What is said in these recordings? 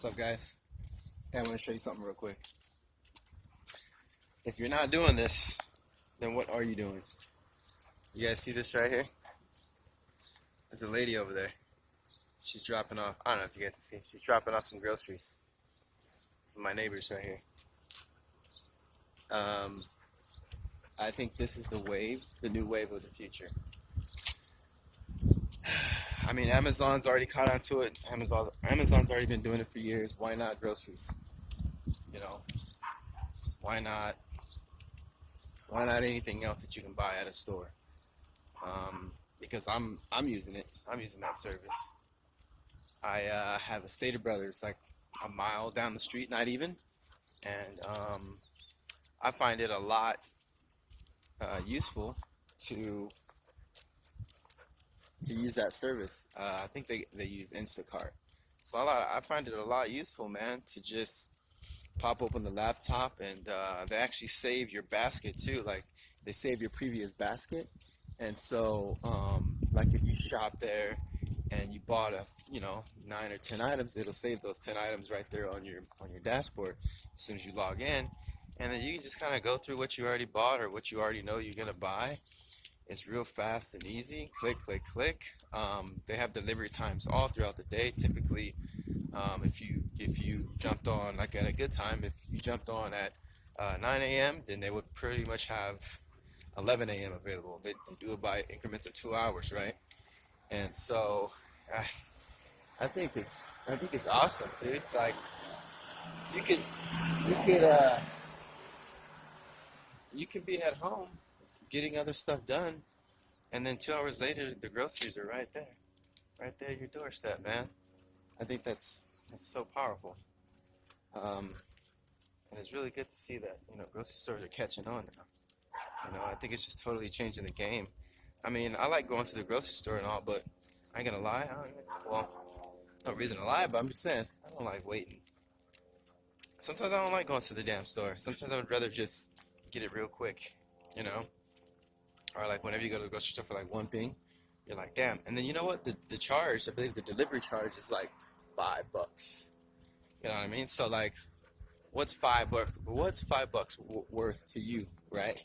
What's up, guys? Hey, I want to show you something real quick. If you're not doing this, then what are you doing? You guys see this right here? There's a lady over there. She's dropping off, I don't know if you guys can see, she's dropping off some groceries for my neighbors right here. I think this is the new wave of the future. I mean, Amazon's already caught on to it. Amazon's already been doing it for years. Why not groceries? You know, why not? Why not anything else that you can buy at a store? Because I'm using it. I'm using that service. I have a Stater Brothers like a mile down the street, not even, and I find it a lot useful to use that service. I think they use Instacart, so I find it a lot useful, man, to just pop open the laptop and they actually save your basket too. Like they save your previous basket, and so like if you shop there and you bought 9 or 10 items, it'll save those 10 items right there on your dashboard as soon as you log in, and then you can just kind of go through what you already bought or what you already know you're gonna buy. It's real fast and easy. Click, click, click. They have delivery times all throughout the day. Typically, if you jumped on like at a good time, if you jumped on at 9 a.m., then they would pretty much have 11 a.m. available. They do it by increments of 2 hours, right? And so I think it's awesome, dude. Like you could you could you could be at home getting other stuff done, and then 2 hours later the groceries are right there at your doorstep, man. I think that's so powerful. Um, and it's really good to see that grocery stores are catching on now. I think it's just totally changing the game. I mean, I like going to the grocery store and all, but I ain't gonna lie. Well, no reason to lie, but I'm just saying I don't like waiting. Sometimes I don't like going to the damn store. Sometimes I would rather just get it real quick, you know. Or like whenever you go to the grocery store for like one thing, you're like, damn. And then you know what? The charge, I believe the delivery charge is like $5. You know what I mean? So like, what's $5? What's $5 worth to you, right?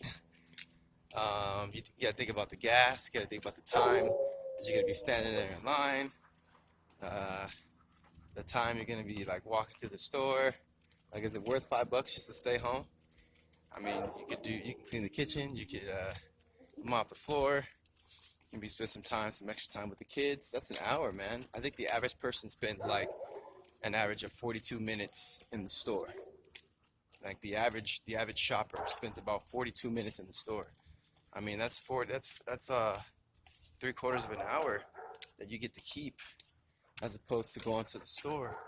You gotta think about the gas. You gotta think about the time that you're gonna be standing there in line. Uh, the time you're gonna be like walking to the store. Like, is it worth $5 just to stay home? I mean, you can clean the kitchen. You could mop the floor. You can spend some extra time with the kids. That's an hour, man. I think the average person spends like an average of 42 minutes in the store. Like the average shopper spends about 42 minutes in the store. I mean, that's 3/4 of an hour that you get to keep, as opposed to going to the store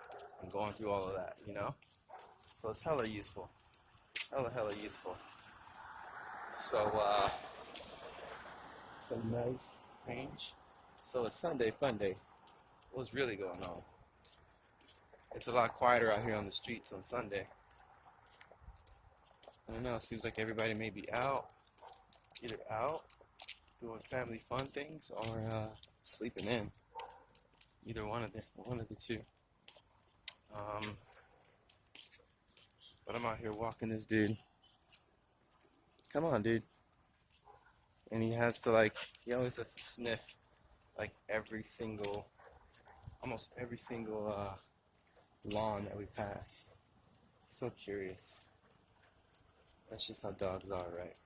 and going through all of that. So it's hella useful, hella useful. So it's a nice range. So it's Sunday fun day. What's really going on? It's a lot quieter out here on the streets on Sunday. I don't know. It seems like everybody may be out, either out doing family fun things or sleeping in. Either one of the two. But I'm out here walking this dude. Come on, dude. And he always has to sniff like almost every single lawn that we pass. So curious. That's just how dogs are, right?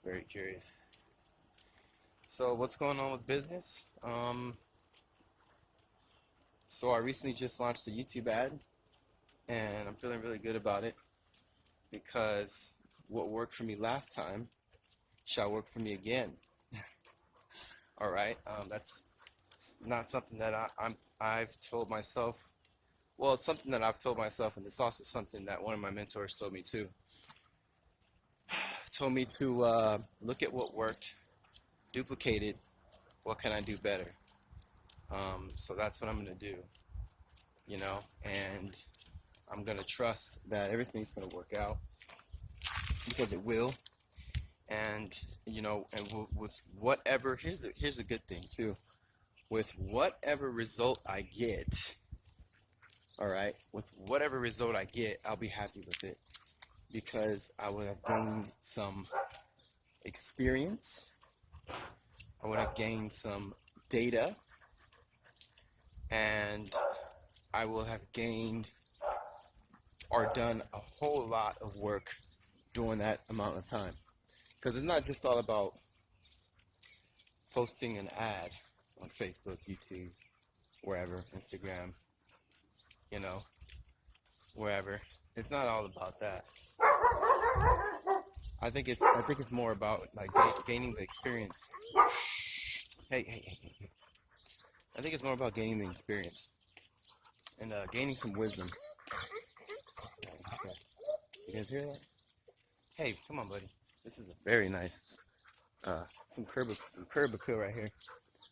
Very curious. So what's going on with business? So I recently just launched a YouTube ad, and I'm feeling really good about it because what worked for me last time shall work for me again. All right, that's not something that I've told myself. Well, it's something that I've told myself, and it's also something that one of my mentors told me too. Told me to look at what worked, duplicate it. What can I do better? So that's what I'm gonna do, and I'm gonna trust that everything's gonna work out because it will. And with whatever, here's a good thing too. With whatever result I get, all right, with whatever result I get, I'll be happy with it because I would have gained some experience, I would have gained some data, and I will have gained or done a whole lot of work during that amount of time. Because it's not just all about posting an ad on Facebook, YouTube, wherever, Instagram, wherever. It's not all about that. I think it's more about like gaining the experience. Hey. I think it's more about gaining the experience and gaining some wisdom. You guys hear that? Hey, come on, buddy. This is a very nice some curb appeal right here.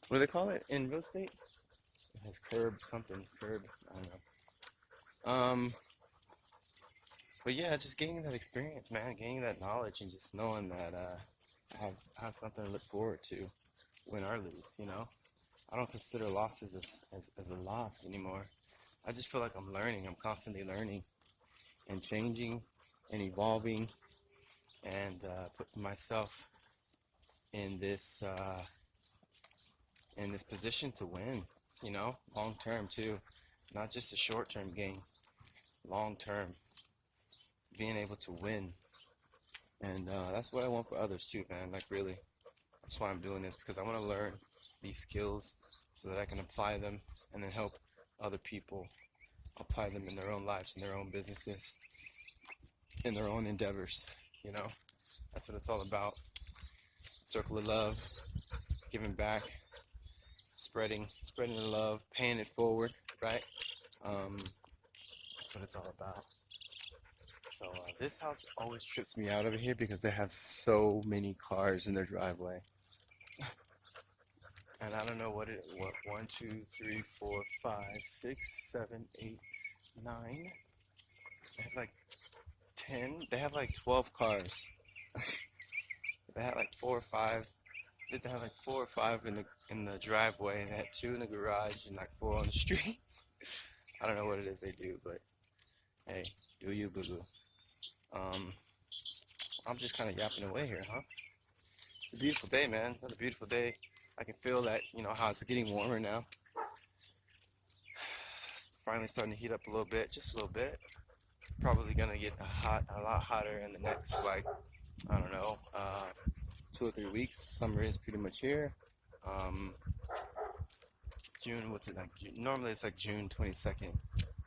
What do they call it in real estate? It has curb. I don't know. But yeah, just gaining that experience, man. Gaining that knowledge and just knowing that I have something to look forward to, win or lose. I don't consider losses as a loss anymore. I just feel like I'm learning. I'm constantly learning and changing and evolving and putting myself in this position to win, long term too, not just a short term gain, long term, being able to win, and that's what I want for others too, man. Like really, that's why I'm doing this, because I want to learn these skills so that I can apply them and then help other people apply them in their own lives, in their own businesses, in their own endeavors. That's what it's all about. Circle of love, giving back, spreading the love, paying it forward, right? That's what it's all about. So this house always trips me out over here because they have so many cars in their driveway. And I don't know what 1, 2, 3, 4, 5, 6, 7, 8, 9. They have like 10. They have like 12 cars. They had like 4 or 5. They have like 4 or 5 in the driveway. They had 2 in the garage and like 4 on the street. I don't know what it is they do, but hey, do you, boo boo? I'm just kind of yapping away here, huh? It's a beautiful day, man. It's a beautiful day. I can feel that, how it's getting warmer now. It's finally starting to heat up a little bit, just a little bit. Probably gonna get a lot hotter in the next, like, I don't know, 2 or 3 weeks. Summer is pretty much here. June, what's it like? Normally it's like June 22nd.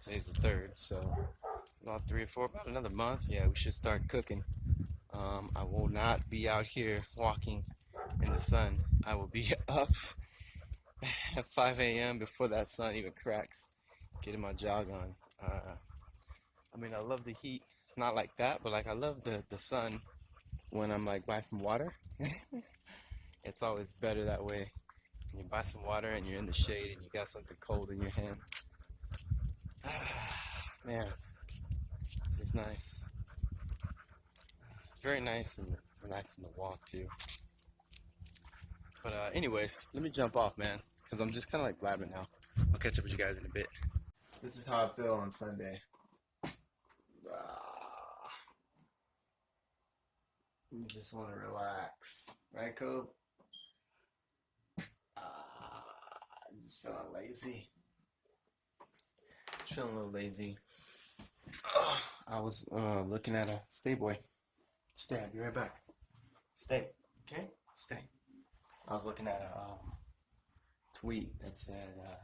Today's the 3rd, so about 3 or 4, about another month. Yeah, we should start cooking. I will not be out here walking in the sun. I will be up at 5 a.m. before that sun even cracks, getting my jog on. I love the heat, not like that, but like I love the sun when I'm like by some water. It's always better that way. You buy some water and you're in the shade and you got something cold in your hand. Man, this is nice. It's very nice and relaxing to walk too. But anyways, let me jump off, man, because I'm just kind of like blabbing now. I'll catch up with you guys in a bit. This is how I feel on Sunday. You just want to relax, right, Coop? I'm just feeling lazy. Feeling a little lazy. I was looking at a stay boy. Stay, I'll be right back. Stay, okay? Stay. I was looking at a tweet that said that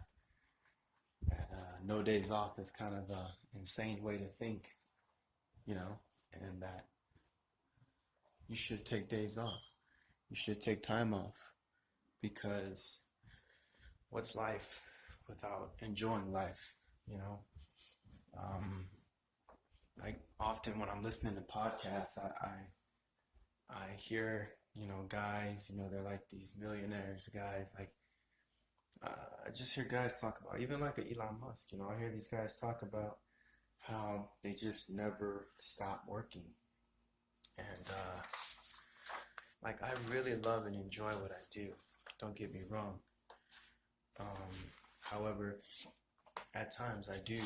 no days off is kind of an insane way to think, and that you should take days off. You should take time off, because what's life without enjoying life, Like often when I'm listening to podcasts, I hear, guys, they're like these millionaires guys, like I just hear guys talk about, even like a Elon Musk, I hear these guys talk about how they just never stop working. And like I really love and enjoy what I do. Don't get me wrong. However, at times I do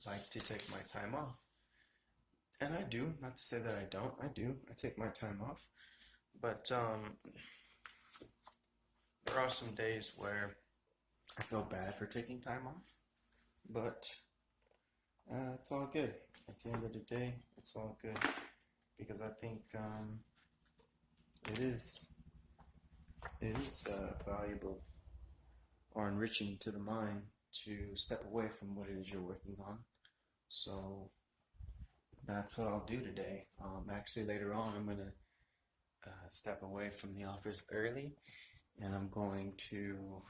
like to take my time off. And I do, not to say that I don't, I do. I take my time off. But there are some days where I feel bad for taking time off. But it's all good. At the end of the day, it's all good. Because I think it is valuable or enriching to the mind to step away from what it is you're working on. So that's what I'll do today. Actually, later on, I'm gonna step away from the office early, and I'm going to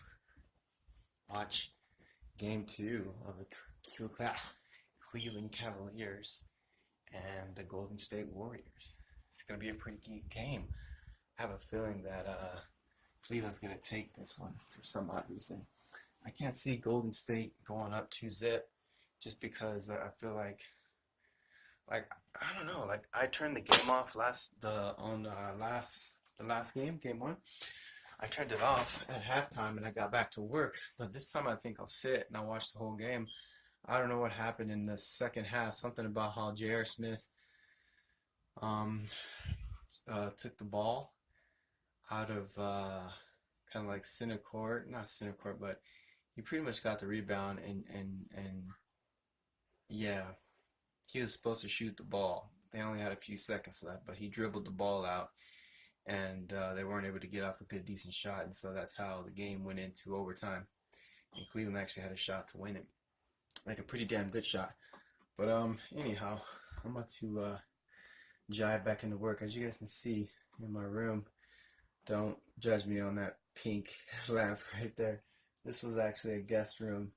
watch Game 2 of the Cleveland Cavaliers and the Golden State Warriors. It's gonna be a pretty good game. I have a feeling that Cleveland's gonna take this one for some odd reason. I can't see Golden State going up 2-zip just because I feel like I don't know, like I turned the game off the last game, game 1. I turned it off at halftime and I got back to work. But this time I think I'll sit and I'll watch the whole game. I don't know what happened in the second half. Something about how J.R. Smith took the ball out of kind of like center court, not center court, but he pretty much got the rebound and yeah, he was supposed to shoot the ball. They only had a few seconds left, but he dribbled the ball out, and they weren't able to get off a good, decent shot, and so that's how the game went into overtime. And Cleveland actually had a shot to win it, like a pretty damn good shot. But anyhow, I'm about to jive back into work. As you guys can see in my room, don't judge me on that pink lamp right there. This was actually a guest room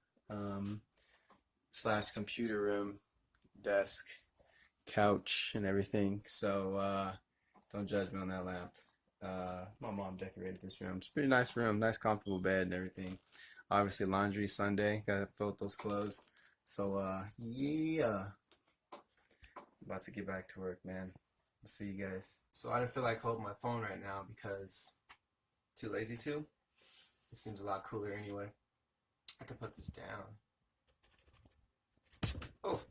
/ computer room, desk, couch, and everything. So don't judge me on that lamp. My mom decorated this room. It's a pretty nice room, nice comfortable bed and everything. Obviously laundry Sunday, gotta fold those clothes. So yeah, about to get back to work, man. I'll see you guys. So I don't feel like holding my phone right now because too lazy to. It seems a lot cooler anyway. I can put this down. Oh,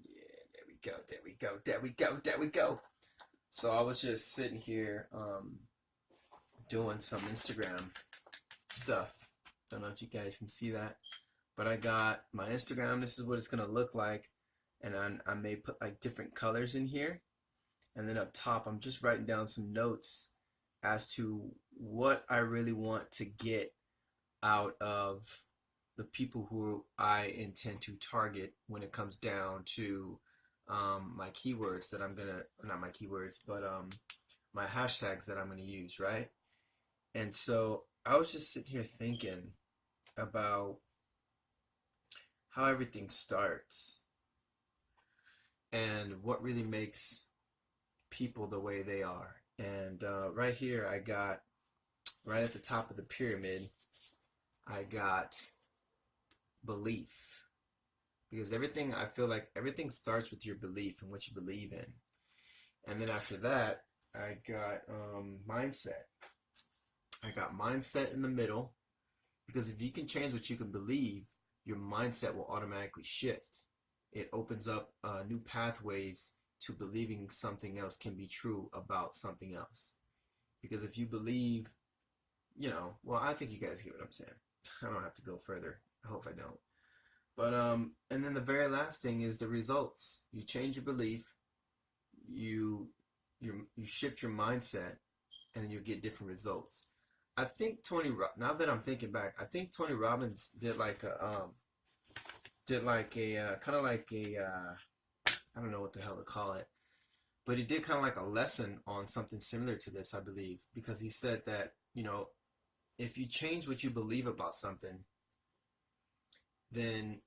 yeah, there we go, there we go, there we go, there we go. So I was just sitting here doing some Instagram stuff. Don't know if you guys can see that, but I got my Instagram. This is what it's gonna look like, and I may put like different colors in here, and then up top I'm just writing down some notes as to what I really want to get out of the people who I intend to target when it comes down to my keywords that I'm gonna, not my keywords, but my hashtags that I'm gonna use, right? And so I was just sitting here thinking about how everything starts and what really makes people the way they are. And right here I got, right at the top of the pyramid, I got belief. Because everything, I feel like everything starts with your belief and what you believe in. And then after that, I got mindset. I got mindset in the middle. Because if you can change what you can believe, your mindset will automatically shift. It opens up new pathways to believing something else can be true about something else. Because if you believe, you know, well, I think you guys get what I'm saying. I don't have to go further. I hope I don't. But and then the very last thing is the results. You change your belief, you shift your mindset, and then you get different results. I think now that I'm thinking back, I think Tony Robbins did like a kind of like a I don't know what the hell to call it, but he did kind of like a lesson on something similar to this, I believe, because he said that, you know, if you change what you believe about something, then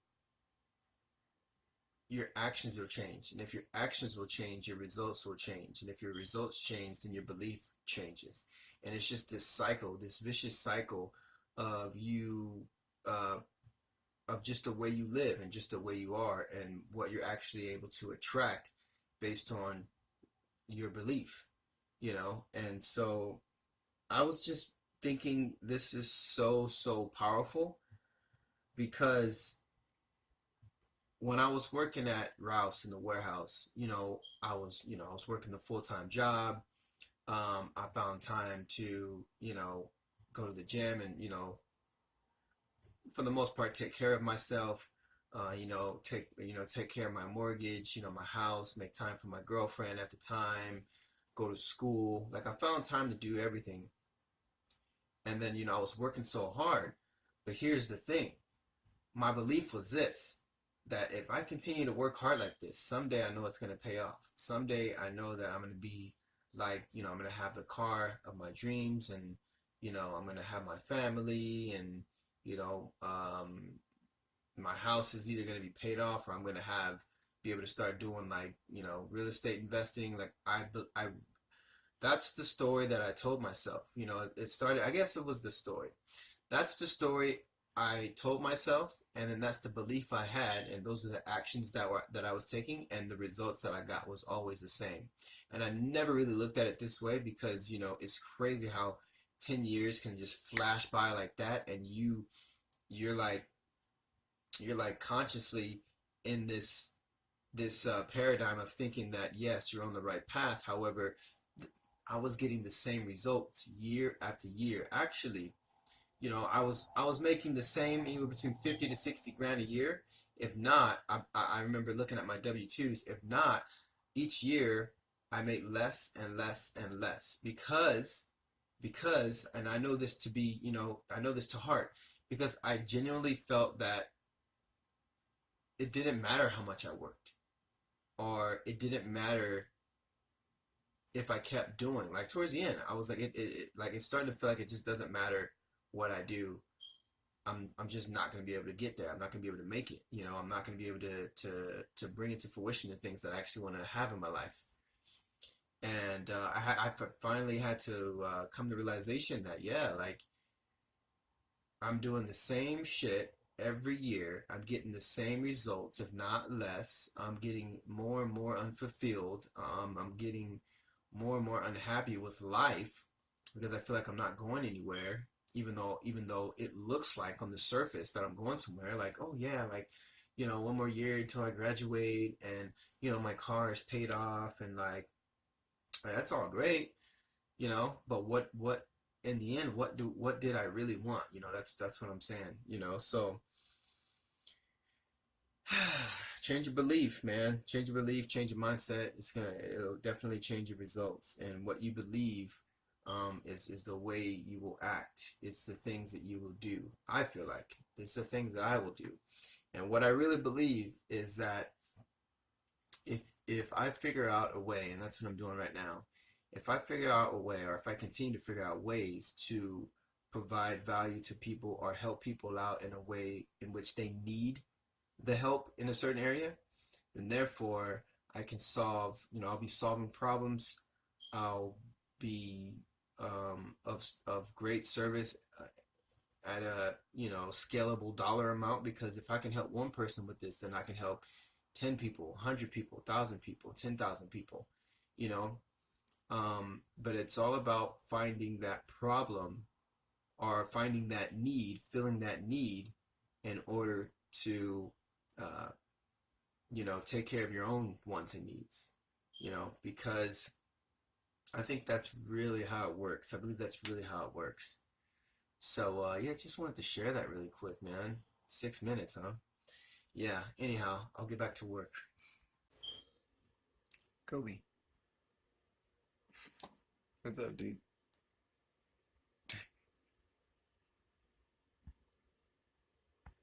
your actions will change. And if your actions will change, your results will change. And if your results change, then your belief changes. And it's just this cycle, this vicious cycle of you, of just the way you live and just the way you are and what you're actually able to attract based on your belief, you know? And so I was just thinking this is so, so powerful because when I was working at Rouse in the warehouse, I was working the full-time job. I found time to, go to the gym and, for the most part, take care of myself. Take care of my mortgage, my house, make time for my girlfriend at the time, go to school. Like I found time to do everything. And then, I was working so hard. But here's the thing. My belief was this, that if I continue to work hard like this, someday I know it's going to pay off. Someday I know that I'm going to be like, I'm going to have the car of my dreams, and, I'm going to have my family, and, you know, um, my house is either going to be paid off, or I'm going to be able to start doing like, real estate investing. Like that's the story that I told myself. It started, I guess it was the story. That's the story I told myself, and then that's the belief I had, and those were the actions that I was taking, and the results that I got was always the same. And I never really looked at it this way because, it's crazy how 10 years can just flash by like that, and you're like you're like consciously in this paradigm of thinking that yes, you're on the right path. However, I was getting the same results year after year. Actually, I was making the same anywhere between 50 to 60 grand a year. If not, I remember looking at my W-2s. If not, each year I made less and less and less because, and I know this to be, I know this to heart, because I genuinely felt that it didn't matter how much I worked, or it didn't matter if I kept doing. Like towards the end, I was like, like it's starting to feel like it just doesn't matter what I do. I'm just not going to be able to get there. I'm not going to be able to make it. I'm not going to be able to bring into fruition the things that I actually want to have in my life. And I finally had to come to the realization that yeah, like I'm doing the same shit every year. I'm getting the same results, if not less. I'm getting more and more unfulfilled. I'm getting more and more unhappy with life because I feel like I'm not going anywhere. Even though it looks like on the surface that I'm going somewhere, like oh yeah, like one more year until I graduate, and my car is paid off, and like that's all great, but what in the end, what did I really want? That's what I'm saying, so change your belief, man. Change your belief, change your mindset. It'll definitely change your results. And what you believe is the way you will act. It's the things that you will do. I feel like it's the things that I will do. And what I really believe is that if I figure out a way, and that's what I'm doing right now, if I figure out a way, or if I continue to figure out ways to provide value to people or help people out in a way in which they need the help in a certain area, and therefore I can I'll be solving problems. I'll be of great service at a scalable dollar amount, because if I can help one person with this, then I can help 10 people, 100 people, 1,000 people, 10,000 people, you know. But it's all about finding that problem, or finding that need, filling that need in order to uh, take care of your own wants and needs, because I think that's really how it works. I believe that's really how it works. So, yeah, just wanted to share that really quick, man. 6 minutes, huh? Yeah, anyhow, I'll get back to work. Kobe. What's up, dude?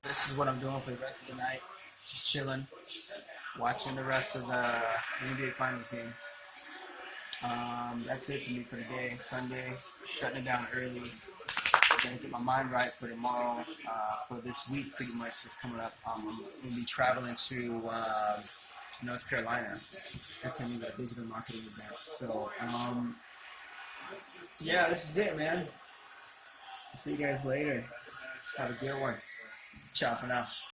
This is what I'm doing for the rest of the night. Just chilling, watching the rest of the NBA Finals game. That's it for me for the day. Sunday, shutting it down early. Gonna get my mind right for tomorrow. For this week, pretty much just coming up. I'm gonna be traveling to North Carolina, attending a digital marketing event. So, yeah, this is it, man. See you guys later. Have a good one. Ciao for now.